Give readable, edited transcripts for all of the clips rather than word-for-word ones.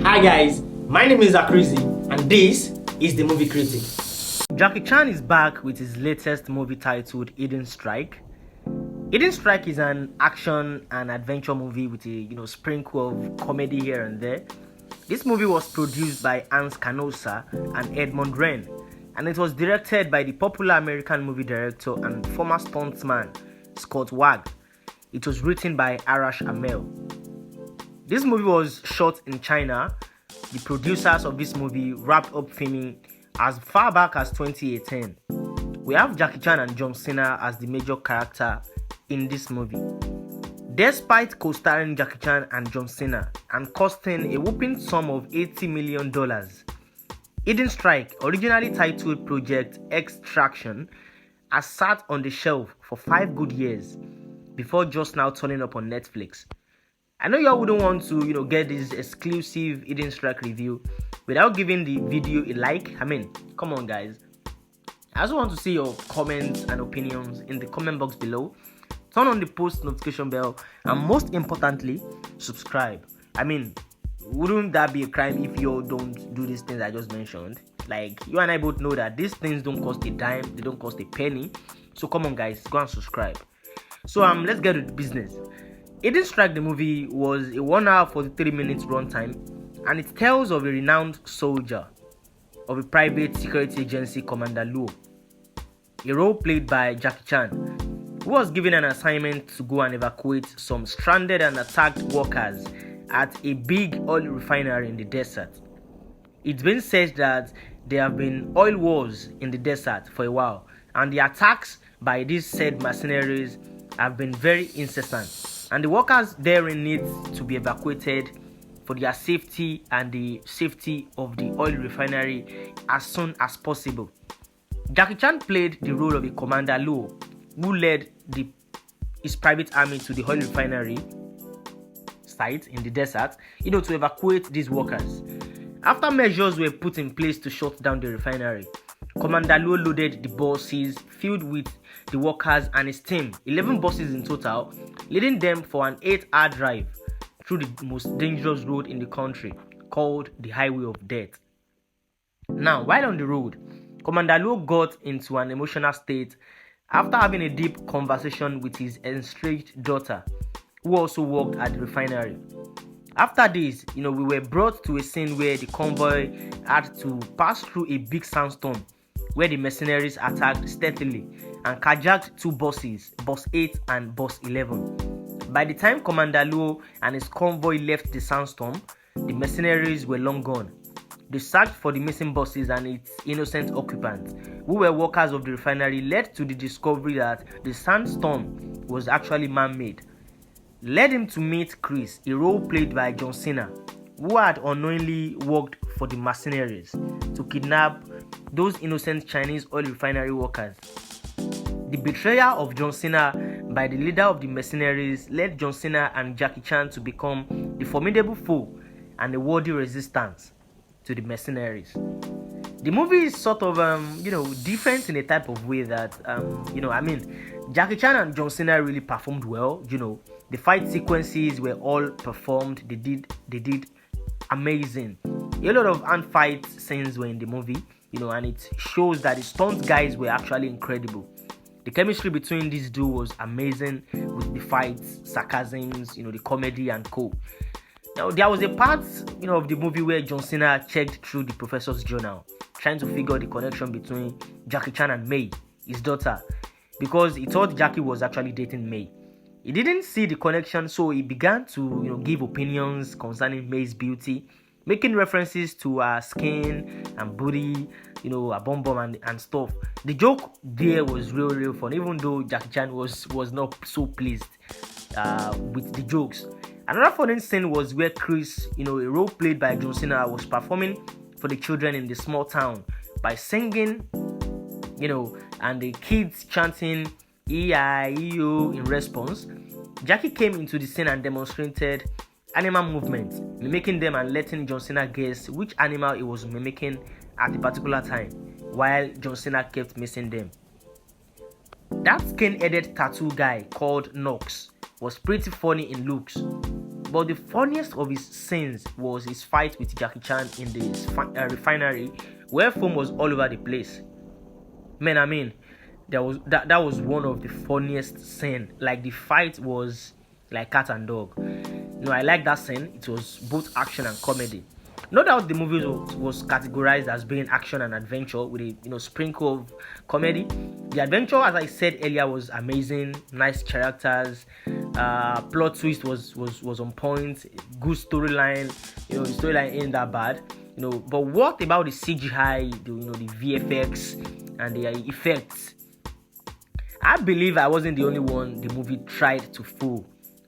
Hi guys, my name is Akrizi and this is the Movie Critic. Jackie Chan is back with his latest movie titled Hidden Strike. Hidden Strike is an action and adventure movie with a sprinkle of comedy here and there. This movie was produced by Hans Canosa and Edmund Wren, and it was directed by the popular American movie director and former stuntman Scott Wag. It was written by Arash Amel. This movie was shot in China. The producers of this movie wrapped up filming as far back as 2018. We have Jackie Chan and John Cena as the major character in this movie. Despite co-starring Jackie Chan and John Cena and costing a whopping sum of $80 million, Hidden Strike, originally titled Project Extraction, has sat on the shelf for 5 good years before just now turning up on Netflix. I know y'all wouldn't want to, get this exclusive Hidden Strike review without giving the video a like. Come on guys. I also want to see your comments and opinions in the comment box below. Turn on the post notification bell and most importantly, subscribe. Wouldn't that be a crime if you don't do these things I just mentioned? Like, you and I both know that these things don't cost a dime, they don't cost a penny. So come on guys, go and subscribe. So let's get to the business. Hidden Strike, the movie, was a 1 hour 43 minutes runtime, and it tells of a renowned soldier of a private security agency, Commander Luo, a role played by Jackie Chan, who was given an assignment to go and evacuate some stranded and attacked workers at a big oil refinery in the desert. It's been said that there have been oil wars in the desert for a while, and the attacks by these said mercenaries have been very incessant. And the workers therein need to be evacuated for their safety and the safety of the oil refinery as soon as possible. Jackie Chan played the role of a Commander Luo, who led his private army to the oil refinery site in the desert, to evacuate these workers. After measures were put in place to shut down the refinery, Commander Luo loaded the buses filled with the workers and his team, 11 buses in total, leading them for an 8-hour drive through the most dangerous road in the country, called the Highway of Death. Now, while on the road, Commander Luo got into an emotional state after having a deep conversation with his estranged daughter, who also worked at the refinery. After this, we were brought to a scene where the convoy had to pass through a big sandstorm where the mercenaries attacked stealthily and carjacked 2 buses, Bus 8 and Bus 11. By the time Commander Luo and his convoy left the sandstorm, the mercenaries were long gone. The search for the missing buses and its innocent occupants, who were workers of the refinery, led to the discovery that the sandstorm was actually man-made. Led him to meet Chris, a role played by John Cena, who had unknowingly worked for the mercenaries to kidnap those innocent Chinese oil refinery workers. The betrayal of John Cena by the leader of the mercenaries led John Cena and Jackie Chan to become the formidable foe and a worthy resistance to the mercenaries. The movie is sort of different in a type of way that Jackie Chan and John Cena really performed well. The fight sequences were all performed. They did amazing. A lot of hand fight scenes were in the movie, and it shows that the stunt guys were actually incredible. The chemistry between these two was amazing, with the fights, sarcasms, the comedy and co. Now, there was a part, of the movie where John Cena checked through the professor's journal, trying to figure the connection between Jackie Chan and May, his daughter, because he thought Jackie was actually dating May. He didn't see the connection, so he began to, give opinions concerning May's beauty, making references to her skin and booty, her bum bum and stuff. The joke there was real fun, even though Jackie Chan was not so pleased with the jokes. Another funny scene was where Chris, a role played by John Cena, was performing for the children in the small town by singing, and the kids chanting E-I-E-O in response. Jackie came into the scene and demonstrated animal movements, mimicking them and letting John Cena guess which animal he was mimicking at a particular time, while John Cena kept missing them. That skin-headed tattoo guy called Knox was pretty funny in looks, But the funniest of his scenes was his fight with Jackie Chan in the refinery, where foam was all over the place. Man, I mean, that was one of the funniest scene. Like, the fight was like cat and dog. I like that scene. It was both action and comedy. No doubt the movie was categorized as being action and adventure with a sprinkle of comedy. The adventure, as I said earlier, was amazing. Nice characters. Plot twist was on point. Good storyline. The storyline ain't that bad. But what about the CGI, the VFX and the effects? I believe I wasn't the only one the movie tried to fool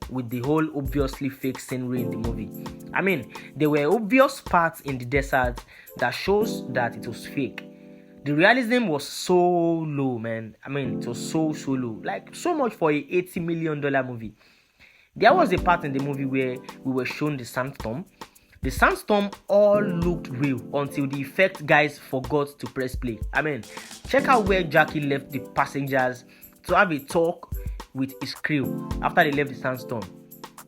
with the whole obviously fake scenery in the movie. I mean, there were obvious parts in the desert that shows that it was fake. The realism was so low, man. I mean, it was so low. Like, so much for a $80 million movie. There was a part in the movie where we were shown the sandstorm. The sandstorm all looked real until the effect guys forgot to press play. I mean, check out where Jackie left the passengers to have a talk with his crew after they left the sandstorm.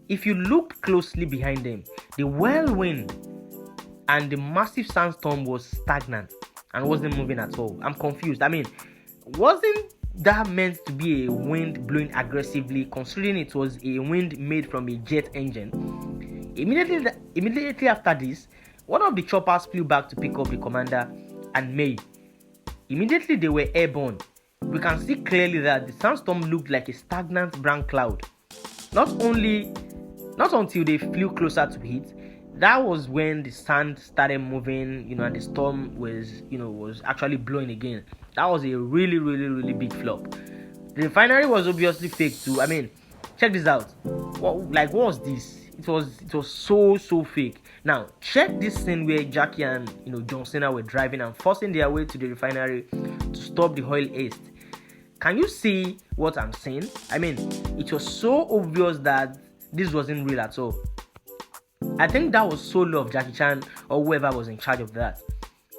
If you look closely behind them, the whirlwind and the massive sandstorm was stagnant and wasn't moving at all. I'm confused. I mean, wasn't that meant to be a wind blowing aggressively, considering it was a wind made from a jet engine? Immediately after this, one of the choppers flew back to pick up the commander and May. Immediately they were airborne. We can see clearly that the sandstorm looked like a stagnant brown cloud. Not until they flew closer to it, that was when the sand started moving, and the storm was actually blowing again. That was a really big flop. The refinery was obviously fake too. I mean, check this out. What was this? It was so fake. Now check this scene where Jackie and John Cena were driving and forcing their way to the refinery to stop the oil haste. Can you see what I'm saying? I mean, it was so obvious that this wasn't real at all. I think that was so low of Jackie Chan or whoever was in charge of that.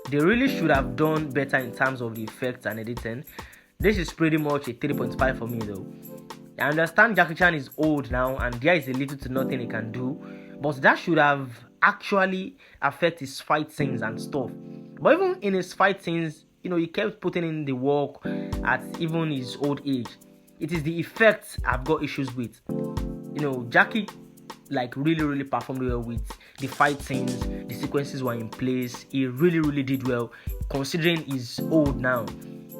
They really should have done better in terms of the effects and editing. This is pretty much a 3.5 for me though. I understand Jackie Chan is old now and there is a little to nothing he can do, but that should have actually affected his fight scenes and stuff. But even in his fight scenes, he kept putting in the work at even his old age. It is the effects I've got issues with. Jackie really performed well with the fight scenes. The sequences were in place. He really did well considering he's old now.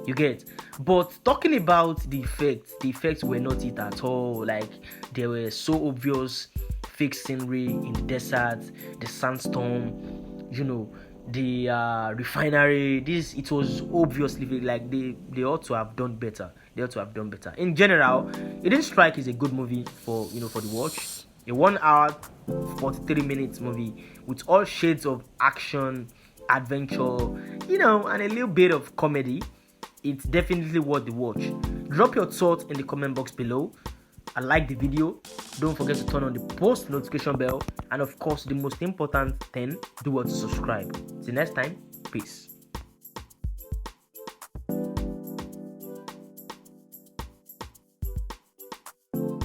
You get? But talking about the effects were not it at all. Like, they were so obvious. Fake scenery in the desert, the sandstorm, the refinery. It was obviously like they ought to have done better. In general, Hidden Strike is a good movie for the watch. A 1 hour 43 minutes movie with all shades of action, adventure, and a little bit of comedy. It's definitely worth the watch. Drop your thoughts in the comment box below. And like the video. Don't forget to turn on the post notification bell, and of course the most important thing, do what to subscribe. Till next time, peace.